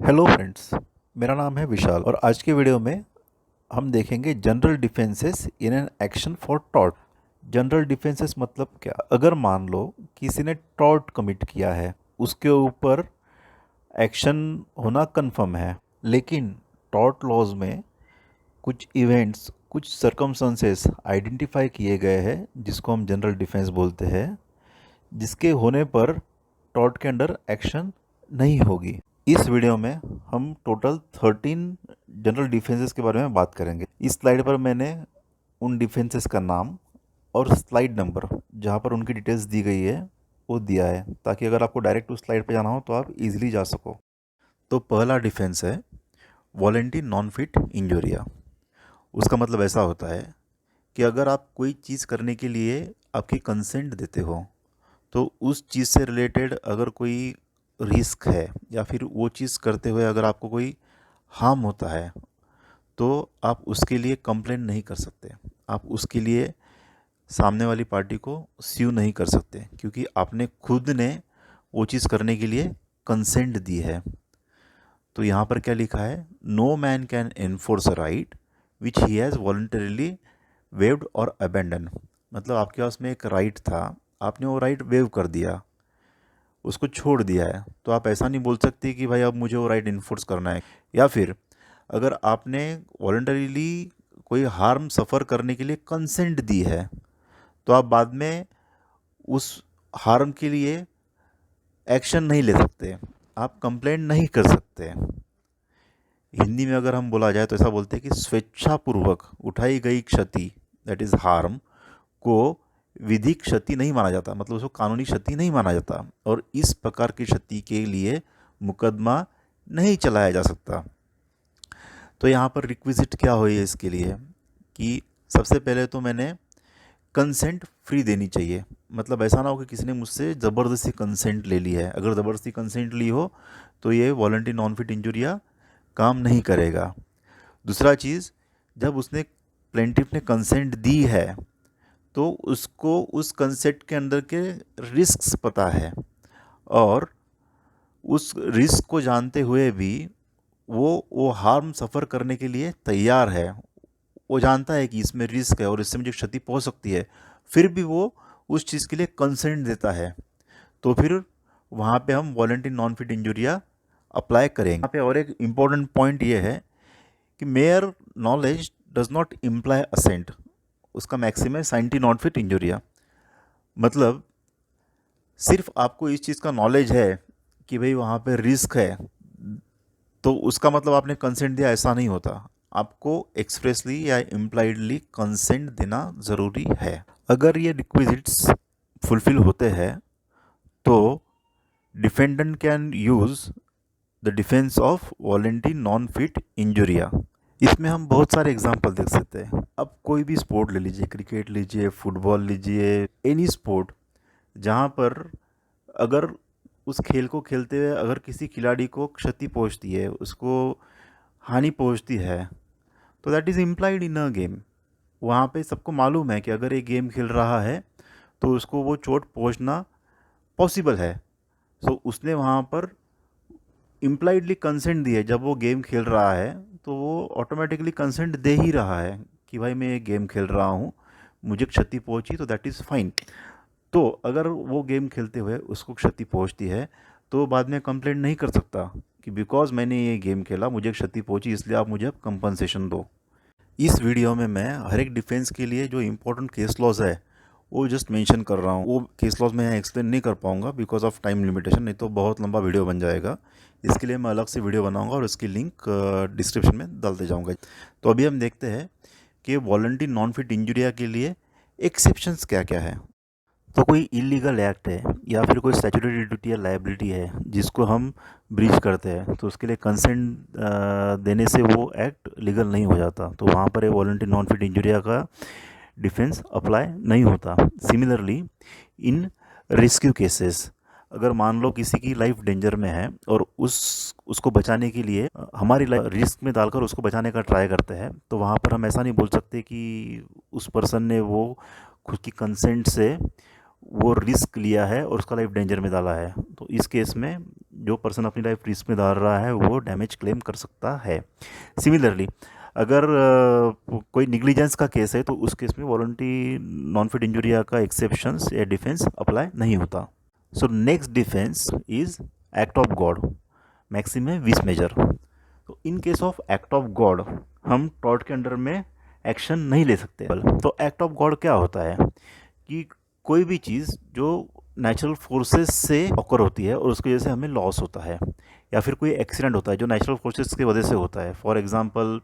Hello friends, मेरा नाम है विशाल और आज के वीडियो में हम देखेंगे general defences in an action for tort. General defences मतलब क्या? अगर मान लो किसी ने टॉर्ट कमिट किया है, उसके ऊपर एक्शन होना कंफर्म है, लेकिन टॉर्ट लॉज में कुछ इवेंट्स, कुछ सर्कमस्टेंसेस आइडेंटिफाई किए गए हैं जिसको हम जनरल डिफेंस बोलते हैं, जिसके होने पर टॉर्ट के अंडर एक्शन नहीं होगी। इस वीडियो में हम टोटल 13 जनरल डिफेंसेस के बारे में बात करेंगे। इस स्लाइड पर मैंने उन डिफेंसेस का नाम और स्लाइड नंबर जहाँ पर उनकी डिटेल्स दी गई है वो दिया है, ताकि अगर आपको डायरेक्ट उस स्लाइड पर जाना हो तो आप इजीली जा सको। तो पहला डिफेंस है वॉलेंटी नॉन फिट इंजोरिया। उसका मतलब ऐसा होता है कि अगर आप कोई चीज़ करने के लिए आपकी कंसेंट देते हो, तो उस चीज़ से रिलेटेड अगर कोई रिस्क है या फिर वो चीज़ करते हुए अगर आपको कोई हार्म होता है, तो आप उसके लिए कंप्लेंट नहीं कर सकते। आप उसके लिए सामने वाली पार्टी को स्यू नहीं कर सकते, क्योंकि आपने खुद ने वो चीज़ करने के लिए कंसेंट दी है। तो यहाँ पर क्या लिखा है? No man can enforce a right which he has voluntarily waived और अबेंडन। मतलब आपके पास में एक राइट था, आपने वो राइट वेव कर दिया, उसको छोड़ दिया है, तो आप ऐसा नहीं बोल सकते कि भाई अब मुझे वो राइट इन्फोर्स करना है। या फिर अगर आपने वॉलंटरीली कोई हार्म सफ़र करने के लिए कंसेंट दी है, तो आप बाद में उस हार्म के लिए एक्शन नहीं ले सकते, आप कंप्लेंट नहीं कर सकते। हिंदी में अगर हम बोला जाए तो ऐसा बोलते हैं कि स्वेच्छापूर्वक उठाई गई क्षति, दैट इज़ हार्म, को विधिक क्षति नहीं माना जाता, मतलब उसको कानूनी क्षति नहीं माना जाता, और इस प्रकार की क्षति के लिए मुकदमा नहीं चलाया जा सकता। तो यहाँ पर रिक्विजिट क्या हुई है इसके लिए कि सबसे पहले तो मैंने कंसेंट फ्री देनी चाहिए। मतलब ऐसा ना हो कि किसी ने मुझसे ज़बरदस्ती कंसेंट ले ली है। अगर ज़बरदस्ती कंसेंट ली हो तो ये वॉलंटरी नॉन फिट इंजुरिया काम नहीं करेगा। दूसरा चीज़, जब उसने प्लेंटिफ ने कंसेंट दी है तो उसको उस कंसेंट के अंदर के रिस्क्स पता है, और उस रिस्क को जानते हुए भी वो हार्म सफ़र करने के लिए तैयार है। वो जानता है कि इसमें रिस्क है और इससे मुझे क्षति पहुंच सकती है, फिर भी वो उस चीज़ के लिए कंसेंट देता है। तो फिर वहाँ पे हम वॉलंटरी नॉन फिट इंजुरिया अप्लाई करेंगे। यहाँ पे और एक इम्पॉर्टेंट पॉइंट ये है कि mere knowledge does not imply assent. उसका मैक्सिम है साइंटी नॉन फिट इंजुरिया। मतलब सिर्फ आपको इस चीज़ का नॉलेज है कि भाई वहाँ पे रिस्क है, तो उसका मतलब आपने कंसेंट दिया, ऐसा नहीं होता। आपको एक्सप्रेसली या इम्प्लाइडली कंसेंट देना ज़रूरी है। अगर ये रिक्विजिट्स फुलफिल होते हैं तो defendant can use the defence of voluntary non fit injuria. इसमें हम बहुत सारे एग्जाम्पल देख सकते हैं। अब कोई भी स्पोर्ट ले लीजिए, क्रिकेट लीजिए, फुटबॉल लीजिए, एनी स्पोर्ट, जहाँ पर अगर उस खेल को खेलते हुए अगर किसी खिलाड़ी को क्षति पहुंचती है, उसको हानि पहुंचती है, तो that is implied in a game. वहाँ पे सबको मालूम है कि अगर एक गेम खेल रहा है तो उसको वो चोट पहुंचना पॉसिबल है। सो उसने वहाँ पर इम्प्लाइडली कंसेंट दी है। जब वो गेम खेल रहा है तो वो ऑटोमेटिकली कंसेंट दे ही रहा है कि भाई मैं ये गेम खेल रहा हूँ, मुझे क्षति पहुंची तो दैट इज़ फाइन। तो अगर वो गेम खेलते हुए उसको क्षति पहुंचती है तो बाद में कंप्लेंट नहीं कर सकता कि बिकॉज मैंने ये गेम खेला, मुझे क्षति पहुंची, इसलिए आप मुझे अब कंपनसेशन दो। इस वीडियो में मैं हर एक डिफेंस के लिए जो इम्पोर्टेंट केस लॉज है वो जस्ट मेंशन कर रहा हूँ। वो केस लॉज मैं यहाँ एक्सप्लेन नहीं कर पाऊँगा बिकॉज ऑफ टाइम लिमिटेशन, नहीं तो बहुत लंबा वीडियो बन जाएगा। इसके लिए मैं अलग से वीडियो बनाऊँगा और उसकी लिंक डिस्क्रिप्शन में डालते जाऊँगा। तो अभी हम देखते हैं कि वॉलंटरी नॉन फिट इंजुरिया के लिए एक्सेप्शंस क्या क्या है। तो कोई इलीगल एक्ट है या फिर कोई स्टैट्यूटरी ड्यूटी या लायबिलिटी है जिसको हम ब्रीच करते हैं, तो उसके लिए कंसेंट देने से वो एक्ट लीगल नहीं हो जाता, तो वहाँ पर वॉलंटरी नॉन फिट इंजुरिया का डिफेंस अप्लाई नहीं होता। सिमिलरली इन रेस्क्यू केसेस, अगर मान लो किसी की लाइफ डेंजर में है और उसको बचाने के लिए हमारी लाइफ रिस्क में डालकर उसको बचाने का ट्राई करते हैं, तो वहाँ पर हम ऐसा नहीं बोल सकते कि उस पर्सन ने वो खुद की कंसेंट से वो रिस्क लिया है और उसका लाइफ डेंजर में डाला है, तो इस केस में जो पर्सन अपनी लाइफ रिस्क में डाल रहा है वो डैमेज क्लेम कर सकता है। सिमिलरली अगर कोई निग्लिजेंस का केस है तो उस केस में वारंटी नॉन फिट इंजुरिया का एक्सेप्शंस या डिफेंस अप्लाई नहीं होता। So next defence is act of God, maximum विस मेजर। तो इन case of act of God हम टॉर्ट के अंडर में एक्शन नहीं ले सकते। तो एक्ट ऑफ गॉड क्या होता है कि कोई भी चीज़ जो नेचुरल फोर्सेस से ऑकर होती है और उसकी वजह से हमें लॉस होता है, या फिर कोई एक्सीडेंट होता है जो नेचुरल फोर्सेस की वजह से होता है, फॉर एग्जांपल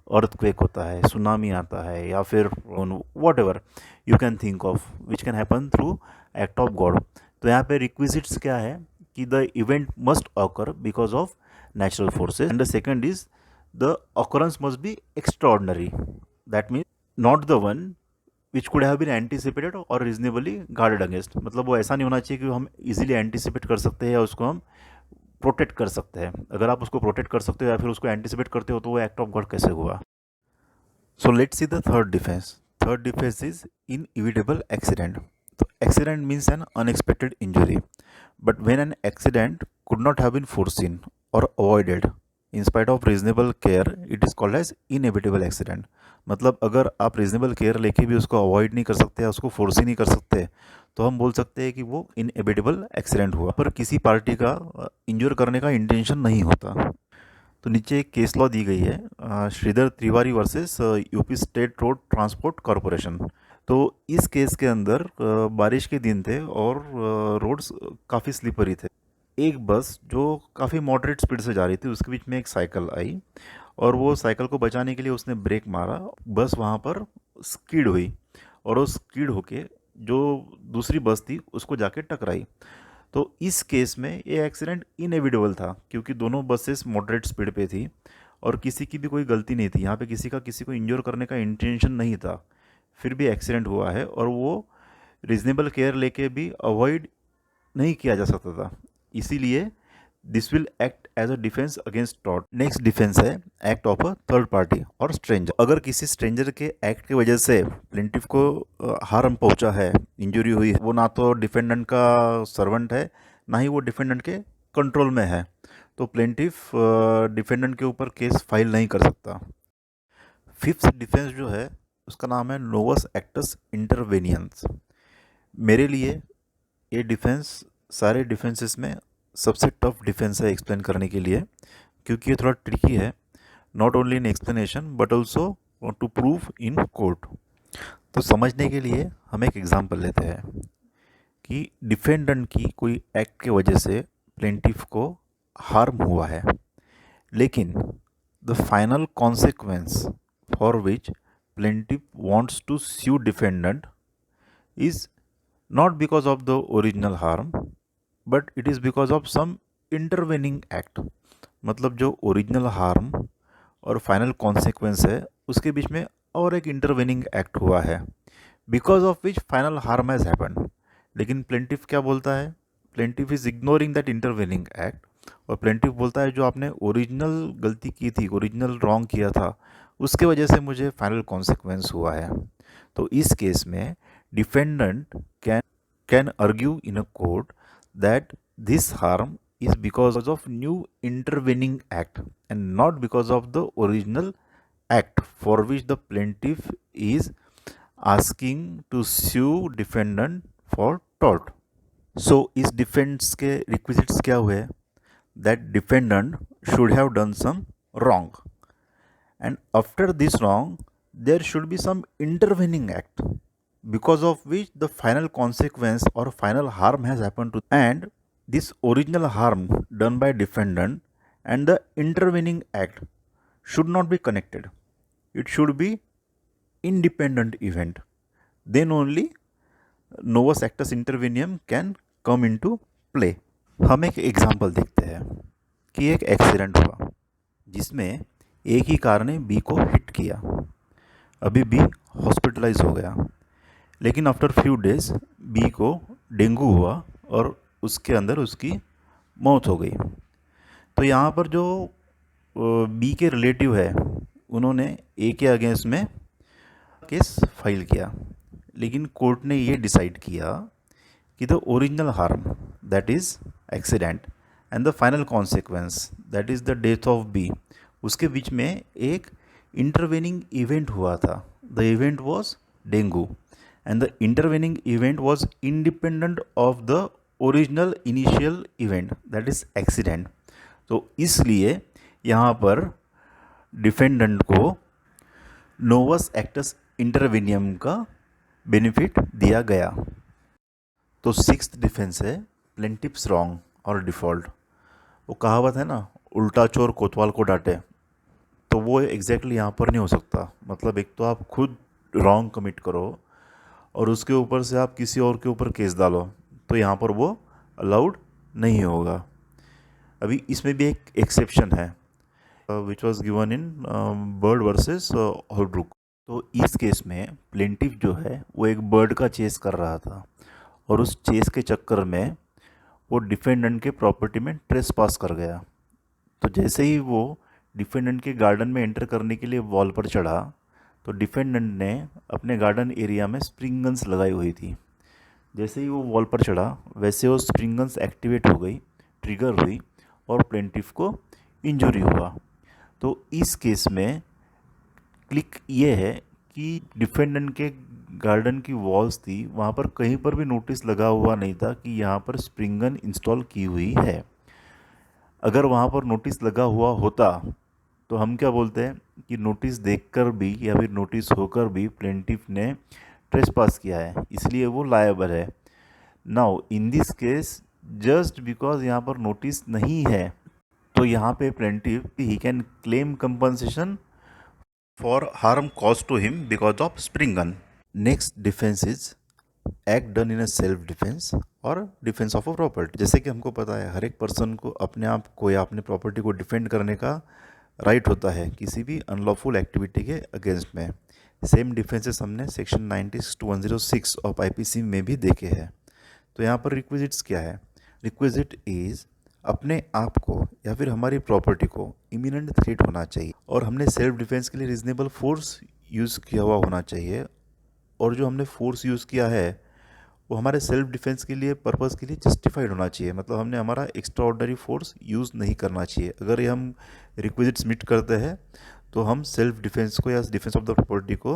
अर्थक्वेक होता है, सुनामी आता है, या फिर what ever you can think of which can happen through act of God. तो यहाँ पे रिक्विजिट्स क्या है कि the event must occur because of natural forces, and the second is the occurrence must be extraordinary, that means not the one which could have been anticipated or reasonably guarded against। मतलब वो ऐसा नहीं होना चाहिए कि हम easily anticipate कर सकते हैं या उसको हम प्रोटेक्ट कर सकते हैं। अगर आप उसको प्रोटेक्ट कर सकते हो या फिर उसको एंटिसिपेट करते हो तो वो एक्ट ऑफ गॉड कैसे हुआ। So let's see the third defence. Third defence is inevitable accident. तो accident means an unexpected injury, but when an accident could not have been foreseen or avoided in spite of reasonable care, it is called as inevitable accident। मतलब अगर आप reasonable care लेके भी उसको avoid नहीं कर सकते या उसको फोर्स नहीं कर सकते तो हम बोल सकते हैं कि वो इनएविटेबल एक्सीडेंट हुआ। पर किसी पार्टी का इंजोर करने का इंटेंशन नहीं होता। तो नीचे एक केस लॉ दी गई है, Shridhar Tiwari versus UP state road transport corporation. तो इस केस के अंदर बारिश के दिन थे और रोड्स काफ़ी स्लिपरी थे। एक बस जो काफ़ी मॉडरेट स्पीड से जा रही थी उसके बीच में एक साइकिल आई और वो साइकिल को बचाने के लिए उसने ब्रेक मारा, बस वहाँ पर स्कीड हुई और वो स्कीड होके जो दूसरी बस थी उसको जाके टकराई। तो इस केस में ये एक्सीडेंट इनएविटेबल था क्योंकि दोनों बसेस मॉडरेट स्पीड पे थी और किसी की भी कोई गलती नहीं थी। यहाँ पे किसी का किसी को इंजोर करने का इंटेंशन नहीं था, फिर भी एक्सीडेंट हुआ है और वो रीजनेबल केयर लेके भी अवॉइड नहीं किया जा सकता था। इसीलिए this will act as a defence against tort. Next defence है act of a third party और स्ट्रेंजर। अगर किसी स्ट्रेंजर के एक्ट की वजह से प्लेंटिफ को हार्म पहुंचा है, इंजरी हुई है, वो ना तो डिफेंडेंट का सर्वेंट है ना ही वो डिफेंडेंट के कंट्रोल में है, तो प्लेंटिफ डिफेंडेंट के ऊपर केस फाइल नहीं कर सकता। फिफ्थ डिफेंस जो है उसका नाम है नोवस एक्टस इंटरवेनियंस। मेरे लिए ये डिफेंस सारे डिफेंसेस में सबसे टफ डिफेंस है एक्सप्लेन करने के लिए, क्योंकि ये थोड़ा ट्रिकी है, not only in explanation but also to prove in court. तो समझने के लिए हम एक एग्जांपल लेते हैं कि डिफेंडेंट की कोई एक्ट के वजह से प्लेंटिफ को हार्म हुआ है, लेकिन the final consequence for which plaintiff wants to sue defendant is not because of the original harm but it is because of some intervening act। मतलब जो ओरिजिनल हार्म और फाइनल कॉन्सिक्वेंस है उसके बीच में और एक इंटरवेनिंग एक्ट हुआ है, because of which final harm has happen. लेकिन प्लेंटिफ क्या बोलता है, plaintiff is ignoring that intervening act और प्लेंटिफ बोलता है जो आपने ओरिजिनल गलती की थी, ओरिजिनल रॉन्ग किया था, उसके वजह से मुझे फाइनल कॉन्सिक्वेंस हुआ है। तो इस केस में defendant can argue in a court that this harm is because of new intervening act and not because of the original act for which the plaintiff is asking to sue defendant for tort। So इस defence के requisites क्या हुए, that defendant should have done some wrong and after this wrong there should be some intervening act because of which the final consequence or final harm has happened to, and this original harm done by defendant and the intervening act should not be connected, it should be independent event, then only novus actus intervenium can come into play। हम एक example देखते हैं कि एक accident हुआ जिसमें एक ही car ने बी को हिट किया, अभी बी हॉस्पिटलाइज हो गया, लेकिन आफ्टर फ्यू डेज बी को डेंगू हुआ और उसके अंदर उसकी मौत हो गई। तो यहाँ पर जो बी के रिलेटिव है उन्होंने ए के अगेंस्ट में केस फाइल किया, लेकिन कोर्ट ने ये डिसाइड किया कि the original harm that is accident and the final consequence that is the death of B, उसके बीच में एक इंटरवेनिंग इवेंट हुआ था. The event was dengue and the intervening event was independent of the original initial event that is accident. तो इसलिए यहाँ पर डिफेंडेंट को नोवस एक्टस इंटरवेनियम का बेनिफिट दिया गया. तो सिक्स्थ डिफेंस है प्लेंटिव्स रॉन्ग और डिफ़ॉल्ट. वो कहावत है ना, उल्टा चोर कोतवाल को डांटे, तो वो एग्जैक्टली यहाँ पर नहीं हो सकता. मतलब एक तो आप खुद रॉन्ग कमिट करो और उसके ऊपर से आप किसी और के ऊपर केस डालो, तो यहाँ पर वो अलाउड नहीं होगा. अभी इसमें भी एक एक्सेप्शन है which was given in bird versus Holbrooke. तो इस केस में प्लेंटिव जो है वो एक बर्ड का चेस कर रहा था और उस चेस के चक्कर में वो डिफेंडेंट के प्रॉपर्टी में ट्रेस पास कर गया. तो जैसे ही वो डिफेंडेंट के गार्डन में एंटर करने के लिए वॉल पर चढ़ा, तो डिफेंडेंट ने अपने गार्डन एरिया में स्प्रिंग गन्स लगाई हुई थी. जैसे ही वो वॉल पर चढ़ा वैसे वो स्प्रिंग गन्स एक्टिवेट हो गई, ट्रिगर हुई और प्लेंटिव को इंजरी हुआ. तो इस केस में क्लिक ये है कि डिफेंडेंट के गार्डन की वॉल्स थी, वहाँ पर कहीं पर भी नोटिस लगा हुआ नहीं था कि यहाँ पर स्प्रिंग गन इंस्टॉल की हुई है. अगर वहाँ पर नोटिस लगा हुआ होता तो हम क्या बोलते हैं कि नोटिस देखकर भी या फिर नोटिस होकर भी प्लेंटिव ने ट्रेसपास किया है, इसलिए वो लायबल है. Now in this case just because यहाँ पर नोटिस नहीं है, तो यहाँ पे plaintiff he can claim compensation for harm cause to him because of spring gun. Next defence is act done in a self defence और defence of a property. जैसे कि हमको पता है हर एक पर्सन को अपने आप को या अपने प्रॉपर्टी को डिफेंड करने का राइट होता है किसी भी अनलॉफुल एक्टिविटी के अगेंस्ट में. सेम डिफेंसेस हमने सेक्शन 96 to 106 ऑफ आईपीसी में भी देखे हैं. तो यहाँ पर रिक्विजिट्स क्या है? रिक्विजिट इज अपने आप को या फिर हमारी प्रॉपर्टी को इमिनेंट थ्रेट होना चाहिए और हमने सेल्फ डिफेंस के लिए रीजनेबल फोर्स यूज़ किया हुआ होना चाहिए. और जो हमने फोर्स यूज़ किया है वो हमारे सेल्फ डिफेंस के लिए पर्पज़ के लिए जस्टिफाइड होना चाहिए. मतलब हमने हमारा एक्स्ट्रा ऑर्डनरी फोर्स यूज़ नहीं करना चाहिए. अगर ये हम रिक्विजिट्स मीट करते हैं तो हम सेल्फ डिफेंस को या डिफेंस ऑफ द प्रॉपर्टी को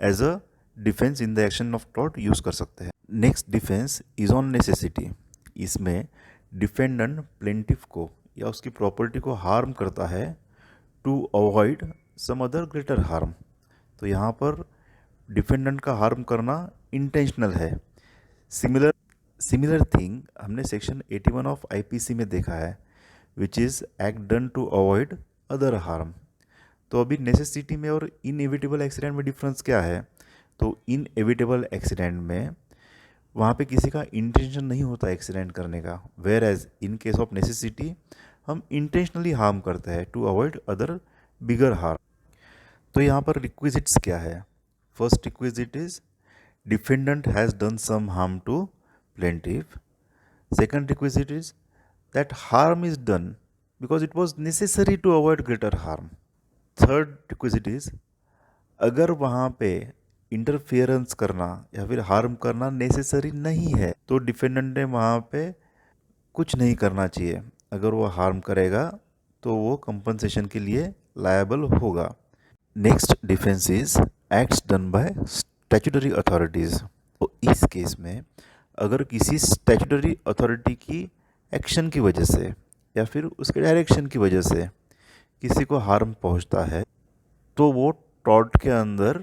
as a defence in the action of tort use कर सकते हैं. Next defence is on necessity. इसमें डिफेंडेंट प्लेंटिफ को या उसकी प्रॉपर्टी को हार्म करता है to avoid some other greater harm. तो यहाँ पर डिफेंडेंट का हार्म करना इंटेंशनल है. सिमिलर थिंग हमने सेक्शन 81 ऑफ आईपीसी में देखा है which is act done to avoid other harm. तो अभी नेसेसिटी में और इनएविटेबल एक्सीडेंट में डिफरेंस क्या है? तो इनएविटेबल एक्सीडेंट में वहाँ पे किसी का इंटेंशन नहीं होता एक्सीडेंट करने का, where as in case of necessity हम इंटेंशनली हार्म करते हैं to avoid other bigger harm. तो यहाँ पर रिक्विजिट्स क्या है? First requisite is defendant has done some harm to plaintiff. Second requisite is that harm is done because it was necessary to avoid greater harm. Third requisite is अगर वहाँ पे interference करना या फिर हार्म करना necessary नहीं है तो डिफेंडेंट ने वहाँ पे कुछ नहीं करना चाहिए. अगर वो हार्म करेगा तो वो कंपनसेशन के लिए लायबल होगा. Next defence is acts done by statutory authorities. तो इस केस में अगर किसी स्टैट्यूटरी अथॉरिटी की एक्शन की वजह से या फिर उसके डायरेक्शन की वजह से किसी को हार्म पहुंचता है तो वो टॉर्ट के अंदर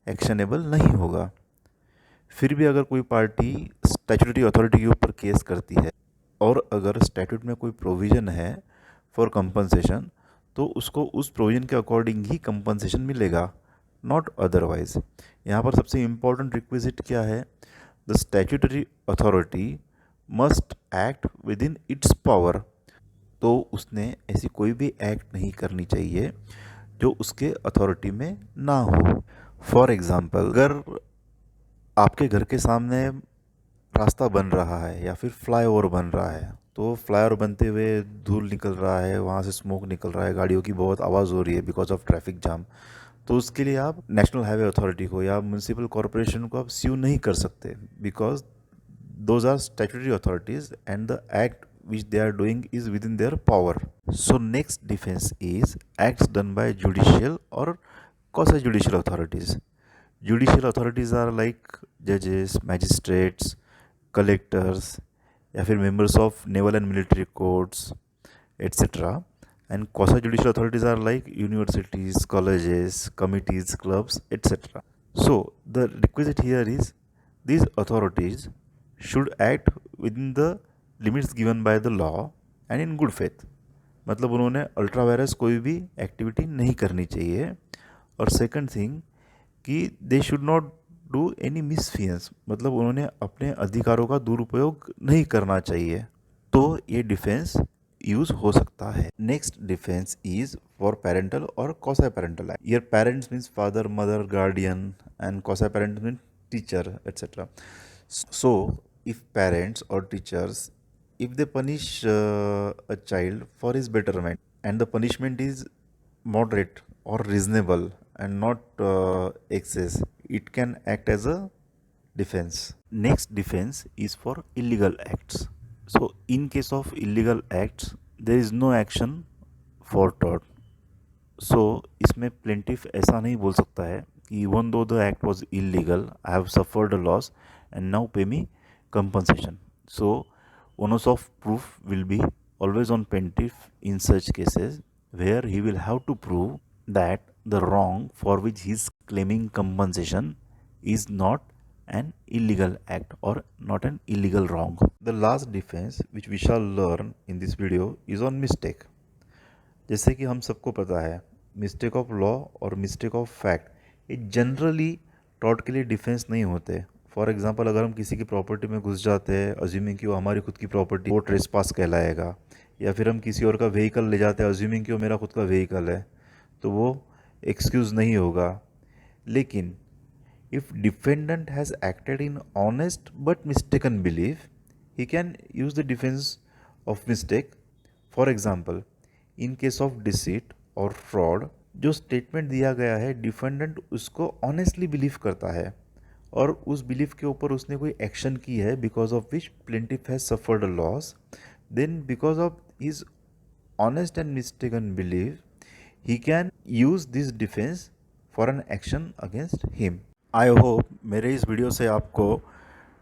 एक्शनेबल नहीं होगा. फिर भी अगर कोई पार्टी स्टैट्यूटरी अथॉरिटी के ऊपर केस करती है और अगर स्टैट्यूट में कोई प्रोविज़न है फॉर कंपनसेशन तो उसको उस प्रोविज़न के अकॉर्डिंग ही कंपनसेशन मिलेगा, नॉट अदरवाइज. यहाँ पर सबसे इम्पॉर्टेंट रिक्विजिट क्या है? The statutory authority must act with in its power. तो उसने ऐसी कोई भी एक्ट नहीं करनी चाहिए जो उसके अथॉरिटी में ना हो. फॉर एग्ज़ाम्पल अगर आपके घर के सामने रास्ता बन रहा है या फिर फ्लाईओवर बन रहा है, तो फ्लाईओवर बनते हुए धूल निकल रहा है, वहाँ से स्मोक निकल रहा है, गाड़ियों की बहुत आवाज़ हो रही है बिकॉज ऑफ ट्रैफिक जाम, तो उसके लिए आप नेशनल हाईवे अथॉरिटी को या म्यूनसिपल कॉरपोरेशन को आप स्यू नहीं कर सकते because those are statutory authorities and the act which they are doing is within their power. So next defense is acts done by judicial or quasi judicial authorities. Judicial authorities are like judges, magistrates, collectors, या फिर members of naval and military courts, etc. And quasi judicial authorities are like universities, colleges, committees, clubs, etc. So the requisite here is these authorities should act within the limits given by the law and in good faith. मतलब उन्होंने ultra vires कोई भी activity नहीं करनी चाहिए. और second thing कि they should not do any misfeasance, मतलब उन्होंने अपने अधिकारों का दुरुपयोग नहीं करना चाहिए. तो ये डिफेंस यूज हो सकता है. Next defence is for parental और quasi parental act. Your parents means father, mother, guardian, and quasi parent means teacher, etc. So if parents or teachers, if they punish a child for his betterment and the punishment is moderate or reasonable and not excess, it can act as a defense. Next defense is for illegal acts. So in case of illegal acts there is no action for tort. So इसमें plaintiff ऐसा नहीं बोल सकता है कि even though the act was illegal, I have suffered a loss and now pay me compensation. So onus of proof will be always on plaintiff in such cases, where he will have to prove that the wrong for which he is claiming compensation is not an illegal act or not an illegal wrong. The last defense which we shall learn in this video is on mistake. जैसे कि हम सबको पता है mistake of law और mistake of fact ये generally tort के लिए डिफेंस नहीं होते. फॉर एग्जांपल अगर हम किसी की प्रॉपर्टी में घुस जाते हैं अज्यूमिंग कि वो हमारी खुद की प्रॉपर्टी, वो ट्रेसपास कहलाएगा. या फिर हम किसी और का व्हीकल ले जाते हैं अज्यूमिंग कि वो मेरा खुद का व्हीकल है, तो वो एक्सक्यूज़ नहीं होगा. लेकिन if defendant has acted in honest but mistaken belief, he can use the defence of mistake. For example in case of deceit और फ्रॉड, जो स्टेटमेंट दिया गया है डिफेंडेंट उसको ऑनेस्टली बिलीव करता है और उस बिलीफ के ऊपर उसने कोई एक्शन की है because of which plaintiff has suffered a loss, then because of his honest and mistaken believe he can use this defence for an action against him. I hope मेरे इस वीडियो से आपको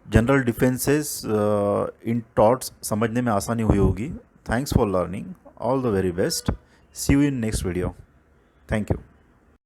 जनरल डिफेंसेस इन torts समझने में आसानी हुई होगी. Thanks for learning. All the very best. See you in next video. Thank you.